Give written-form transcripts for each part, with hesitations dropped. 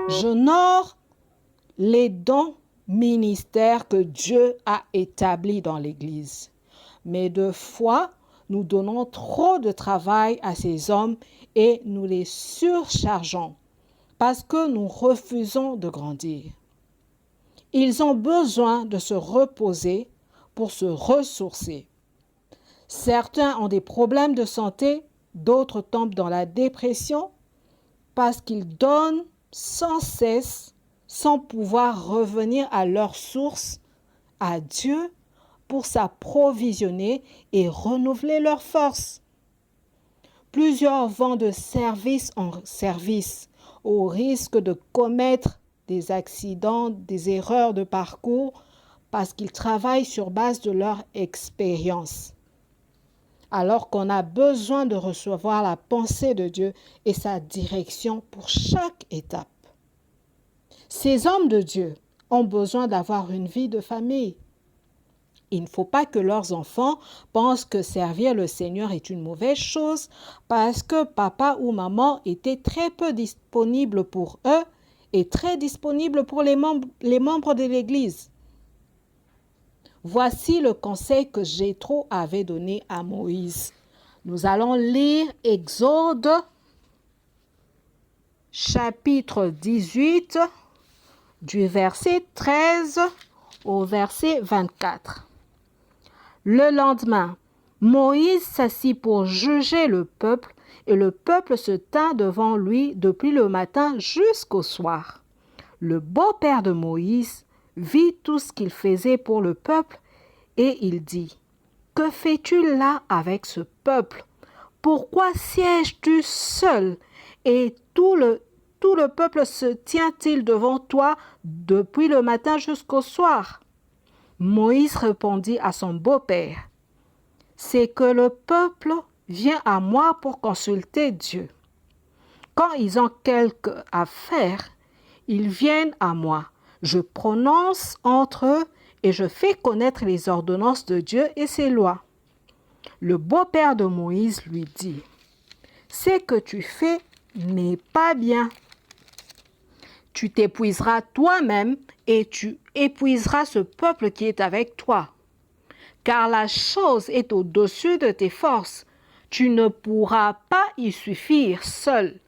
J'honore les dons ministères que Dieu a établis dans l'Église. Mais de fois, nous donnons trop de travail à ces hommes et nous les surchargeons parce que nous refusons de grandir. Ils ont besoin de se reposer pour se ressourcer. Certains ont des problèmes de santé, d'autres tombent dans la dépression parce qu'ils donnent sans cesse, sans pouvoir revenir à leur source, à Dieu, pour s'approvisionner et renouveler leurs forces. Plusieurs vont de service en service au risque de commettre des accidents, des erreurs de parcours parce qu'ils travaillent sur base de leur expérience. Alors qu'on a besoin de recevoir la pensée de Dieu et sa direction pour chaque étape. Ces hommes de Dieu ont besoin d'avoir une vie de famille. Il ne faut pas que leurs enfants pensent que servir le Seigneur est une mauvaise chose parce que papa ou maman était très peu disponible pour eux et très disponible pour les membres de l'Église. Voici le conseil que Jéthro avait donné à Moïse. Nous allons lire Exode, chapitre 18, du verset 13 au verset 24. Le lendemain, Moïse s'assit pour juger le peuple, et le peuple se tint devant lui depuis le matin jusqu'au soir. Le beau-père de Moïse vit tout ce qu'il faisait pour le peuple, et il dit, « Que fais-tu là avec ce peuple? Pourquoi sièges-tu seul, et tout le peuple se tient-il devant toi depuis le matin jusqu'au soir? » Moïse répondit à son beau-père, « C'est que le peuple vient à moi pour consulter Dieu. Quand ils ont quelque affaire, ils viennent à moi. Je prononce entre eux et je fais connaître les ordonnances de Dieu et ses lois. » Le beau-père de Moïse lui dit, « Ce que tu fais n'est pas bien. Tu t'épuiseras toi-même et tu épuiseras ce peuple qui est avec toi. Car la chose est au-dessus de tes forces. Tu ne pourras pas y suffire seul.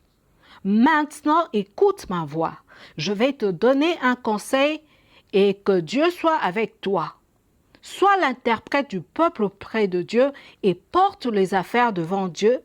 Maintenant, écoute ma voix. Je vais te donner un conseil et que Dieu soit avec toi. Sois l'interprète du peuple auprès de Dieu et porte les affaires devant Dieu